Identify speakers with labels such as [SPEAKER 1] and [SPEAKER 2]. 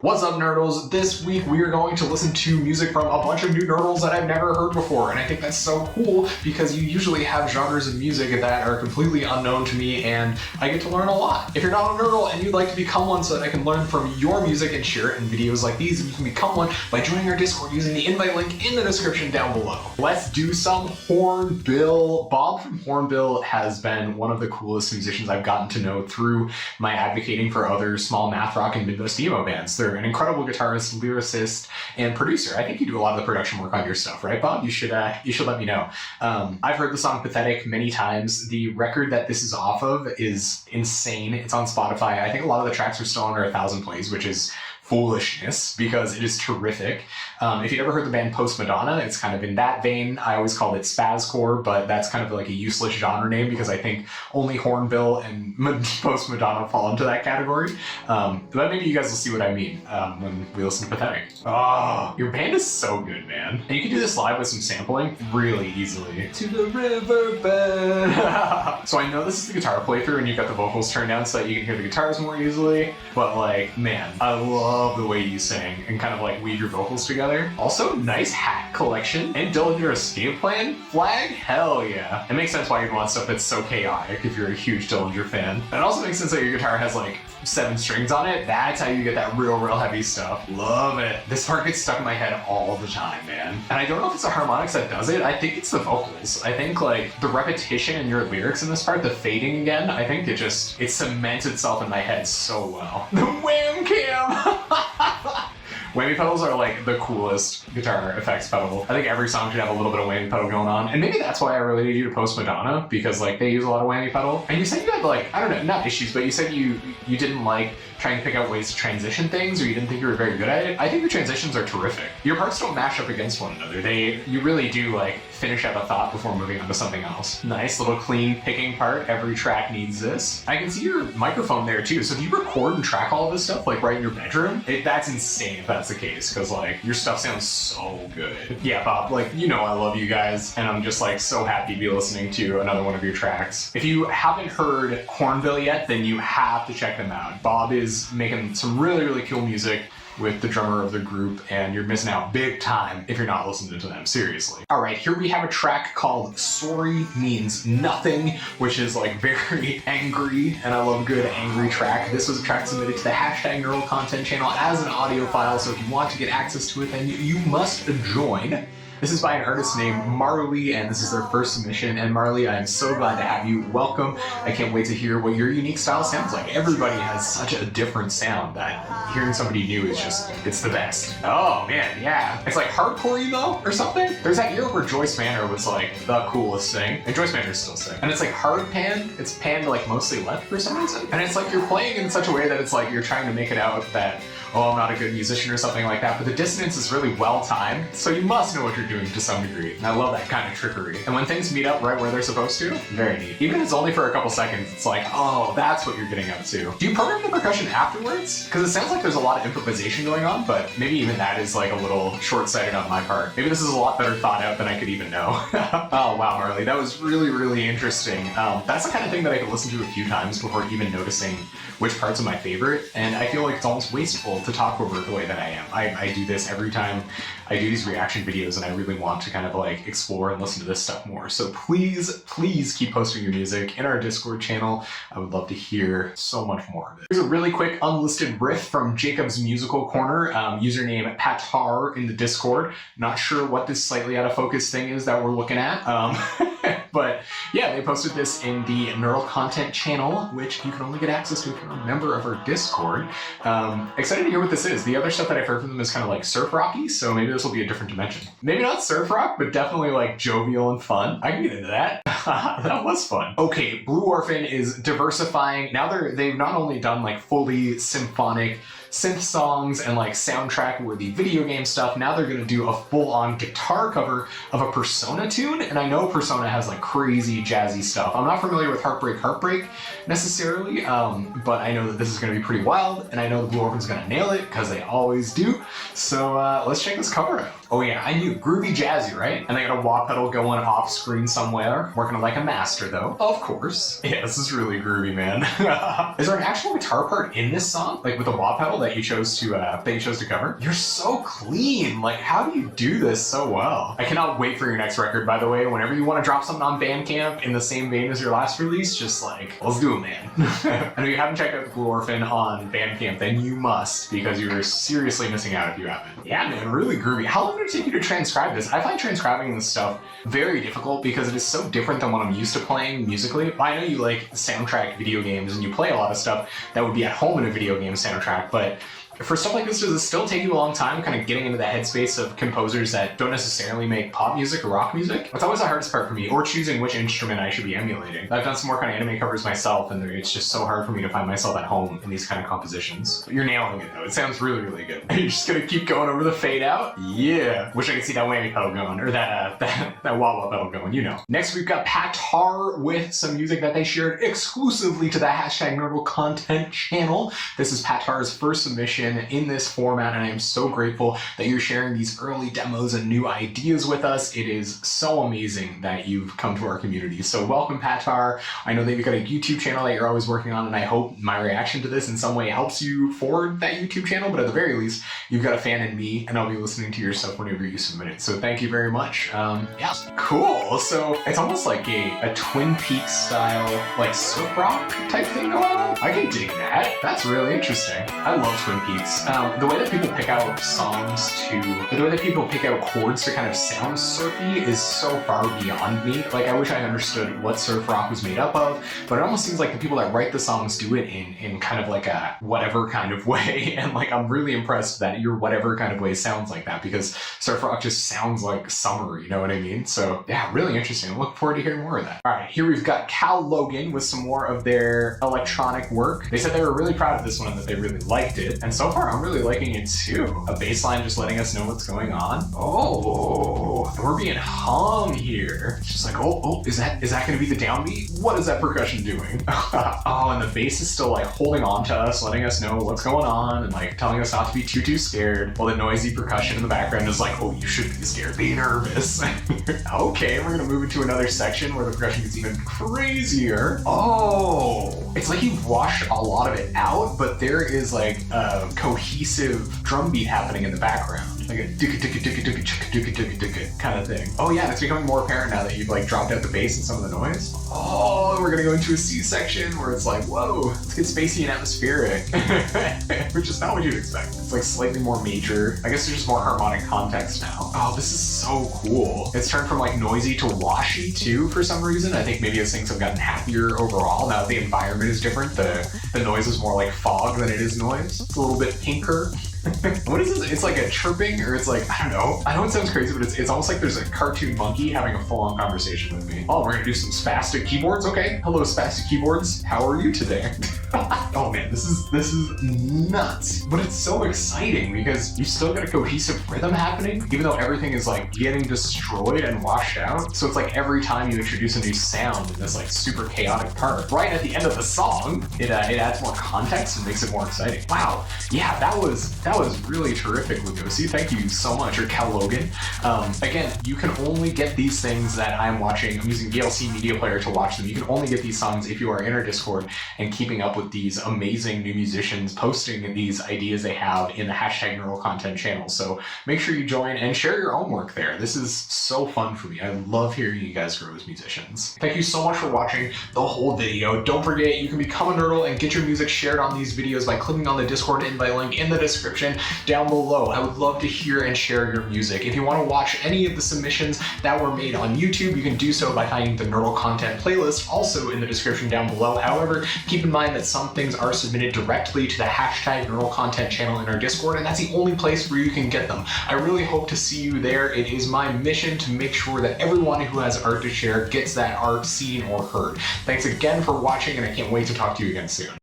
[SPEAKER 1] What's up, Nurtles? This week we are going to listen to music from a bunch of new Nurtles that I've never heard before, and I think that's so cool because you usually have genres of music that are completely unknown to me, and I get to learn a lot. If you're not a Nurtle and you'd like to become one so that I can learn from your music and share it in videos like these, you can become one by joining our Discord using the invite link in the description down below. Let's do some Hornbill. Bob from Hornbill has been one of the coolest musicians I've gotten to know through my advocating for other small math rock and Midwest emo bands. They're an incredible guitarist, lyricist, and producer. I think you do a lot of the production work on your stuff, right, Bob? You should let me know. I've heard the song Pathetic many times. The record that this is off of is insane. It's on Spotify. I think a lot of the tracks are still under 1,000 plays, which is foolishness because it is terrific. If you've ever heard the band Post Madonna, it's kind of in that vein. I always called it spazcore, but that's kind of like a useless genre name because I think only Hornbill and Post Madonna fall into that category. But maybe you guys will see what I mean when we listen to Pathetic. Oh, your band is so good, man. And you can do this live with some sampling really easily. To the riverbed. So I know this is the guitar playthrough and you've got the vocals turned down so that you can hear the guitars more easily, but like, man, I love the way you sing and kind of like weave your vocals together. Also, nice hat collection and Dillinger escape plan flag. Hell yeah. It makes sense why you'd want stuff that's so chaotic if you're a huge Dillinger fan. And it also makes sense that your guitar has like 7 strings on it. That's how you get that real heavy stuff. Love it. This part gets stuck in my head all the time, man. And I don't know if it's the harmonics that does it. I think it's the vocals. I think like the repetition in your lyrics in this part, the fading again, I think it cements itself in my head so well. The wham cam! Whammy pedals are like the coolest guitar effects pedal. I think every song should have a little bit of whammy pedal going on. And maybe that's why I related you to Post Madonna, because like they use a lot of whammy pedal. And you said you had like, I don't know, not issues, but you said you didn't like trying to pick out ways to transition things, or you didn't think you were very good at it. I think your transitions are terrific. Your parts don't mash up against one another. You really do like finish out a thought before moving on to something else. Nice little clean picking part. Every track needs this. I can see your microphone there too. So do you record and track all of this stuff like right in your bedroom? That's insane if that's the case, because like your stuff sounds so good. Yeah, Bob, like you know I love you guys, and I'm just like so happy to be listening to another one of your tracks. If you haven't heard Hornbill yet, then you have to check them out. Bob is making some really cool music with the drummer of the group, and you're missing out big time if you're not listening to them, seriously. All right, here we have a track called Sorry Means Nothing, which is like very angry, and I love a good angry track. This was a track submitted to the #Nurtle content channel as an audio file, so if you want to get access to it, then you must join. This is by an artist named Marley, and this is their first submission. And Marley, I am so glad to have you. Welcome. I can't wait to hear what your unique style sounds like. Everybody has such a different sound that hearing somebody new is just, it's the best. Oh man, yeah. It's like hardcore emo or something. There's that era where Joyce Manor was like the coolest thing, and Joyce Manor's still sick. And it's like hard pan. It's panned like mostly left for some reason. And it's like you're playing in such a way that it's like you're trying to make it out that, oh, I'm not a good musician or something like that, but the dissonance is really well timed, so you must know what you're doing to some degree. And I love that kind of trickery. And when things meet up right where they're supposed to, very neat. Even if it's only for a couple seconds, it's like, oh, that's what you're getting up to. Do you program the percussion afterwards? Because it sounds like there's a lot of improvisation going on, but maybe even that is like a little short-sighted on my part. Maybe this is a lot better thought out than I could even know. Oh, wow, Marley, that was really interesting. That's the kind of thing that I could listen to a few times before even noticing which parts are my favorite, and I feel like it's almost wasteful to talk over it the way that I am. I do this every time I do these reaction videos, and I really want to kind of like explore and listen to this stuff more. So please keep posting your music in our Discord channel. I would love to hear so much more of it. Here's a really quick unlisted riff from Jacob's Musical Corner, username Pactar in the Discord. Not sure what this slightly out of focus thing is that we're looking at. But yeah, they posted this in the Nurtle content channel, which you can only get access to if you're a member of our Discord. Excited to hear what this is. The other stuff that I've heard from them is kind of like surf rocky, so maybe this will be a different dimension. Maybe not surf rock, but definitely like jovial and fun. I can get into that. That was fun. Okay, Blue Orphan is diversifying. Now they've not only done like fully symphonic synth songs and like soundtrack worthy video game stuff, now they're gonna do a full-on guitar cover of a Persona tune, and I know Persona has like crazy jazzy stuff. I'm not familiar with Heartbreak necessarily, but I know that this is gonna be pretty wild, and I know the Blue Orphan's gonna nail it, because they always do. So let's check this cover out. Oh yeah, I knew. Groovy Jazzy, right? And they got a wah pedal going off screen somewhere. Working like a master though. Of course. Yeah, this is really groovy, man. Is there an actual guitar part in this song? Like with a wah pedal? title that you chose to cover. You're so clean. Like, how do you do this so well? I cannot wait for your next record, by the way. Whenever you want to drop something on Bandcamp in the same vein as your last release, just like, let's do it, man. And if you haven't checked out the Blue Orphan on Bandcamp, then you must, because you're seriously missing out if you haven't. Yeah, man, really groovy. How long did it take you to transcribe this? I find transcribing this stuff very difficult because it is so different than what I'm used to playing musically. I know you like soundtrack video games and you play a lot of stuff that would be at home in a video game soundtrack, but for stuff like this, does it still take you a long time kind of getting into the headspace of composers that don't necessarily make pop music or rock music? That's always the hardest part for me, or choosing which instrument I should be emulating. I've done some more kind of anime covers myself, and it's just so hard for me to find myself at home in these kind of compositions. You're nailing it though. It sounds really, really good. Are you just gonna keep going over the fade out? Yeah. Wish I could see that whammy pedal going, or that wah-wah pedal going, you know. Next we've got Pactar with some music that they shared exclusively to the #Nurtle content channel. This is Pactar's first submission in this format, and I am so grateful that you're sharing these early demos and new ideas with us. It is so amazing that you've come to our community. So welcome, Pactar. I know that you've got a YouTube channel that you're always working on, and I hope my reaction to this in some way helps you forward that YouTube channel, but at the very least, you've got a fan in me, and I'll be listening to your stuff whenever you submit it. So thank you very much. Yeah, cool. So it's almost like a Twin Peaks style, like surf rock type thing going on. I can dig that. That's really interesting. I love Twin Peaks. The way that people pick out chords to kind of sound surfy is so far beyond me. Like, I wish I understood what surf rock was made up of, but it almost seems like the people that write the songs do it in kind of like a whatever kind of way. And like, I'm really impressed that your whatever kind of way sounds like that, because surf rock just sounds like summer, you know what I mean? So yeah, really interesting. I look forward to hearing more of that. All right, here we've got Cal Logan with some more of their electronic work. They said they were really proud of this one and that they really liked it. And so far, I'm really liking it too. A bass line just letting us know what's going on. Oh, and we're being hung here. It's just like, oh, is that gonna be the downbeat? What is that percussion doing? Oh, and the bass is still like holding on to us, letting us know what's going on, and like telling us not to be too scared, while the noisy percussion in the background is like, oh, you shouldn't be scared, be nervous. Okay, we're gonna move into another section where the percussion gets even crazier. Oh, it's like you've washed a lot of it out, but there is like a cohesive drum beat happening in the background, like a kind of thing. Oh yeah, and it's becoming more apparent now that you've like dropped out the bass and some of the noise. Oh, and we're gonna go into a C section where it's like, whoa, let's get spacey and atmospheric, which is not what you'd expect. It's like slightly more major. I guess there's just more harmonic context now. Oh, this is so cool. It's turned from like noisy to washy too for some reason. I think maybe as things have gotten happier overall, now that the environment is different, the noise is more like fog than it is noise. It's a little bit pinker. What is this? It's like a chirping, or it's like, I don't know. I know it sounds crazy, but it's almost like there's a cartoon monkey having a full-on conversation with me. Oh, we're gonna do some spastic keyboards? Okay. Hello, spastic keyboards. How are you today? Oh man, this is nuts. But it's so exciting because you still got a cohesive rhythm happening, even though everything is like getting destroyed and washed out. So it's like every time you introduce a new sound in this like super chaotic part, right at the end of the song, it adds more context and makes it more exciting. Wow. Yeah, that was really terrific, Lugosi. Thank you so much, or Cal Logan. Again, you can only get these things that I'm watching. I'm using VLC Media Player to watch them. You can only get these songs if you are in our Discord and keeping up with these amazing new musicians posting these ideas they have in the #Nurtle content channel. So make sure you join and share your own work there. This is so fun for me. I love hearing you guys grow as musicians. Thank you so much for watching the whole video. Don't forget, you can become a Nurtle and get your music shared on these videos by clicking on the Discord invite link in the description down below. I would love to hear and share your music. If you want to watch any of the submissions that were made on YouTube, you can do so by finding the Nurtle content playlist, also in the description down below. However, keep in mind that some things are submitted directly to the #Nurtle content channel in our Discord, and that's the only place where you can get them. I really hope to see you there. It is my mission to make sure that everyone who has art to share gets that art seen or heard. Thanks again for watching, and I can't wait to talk to you again soon.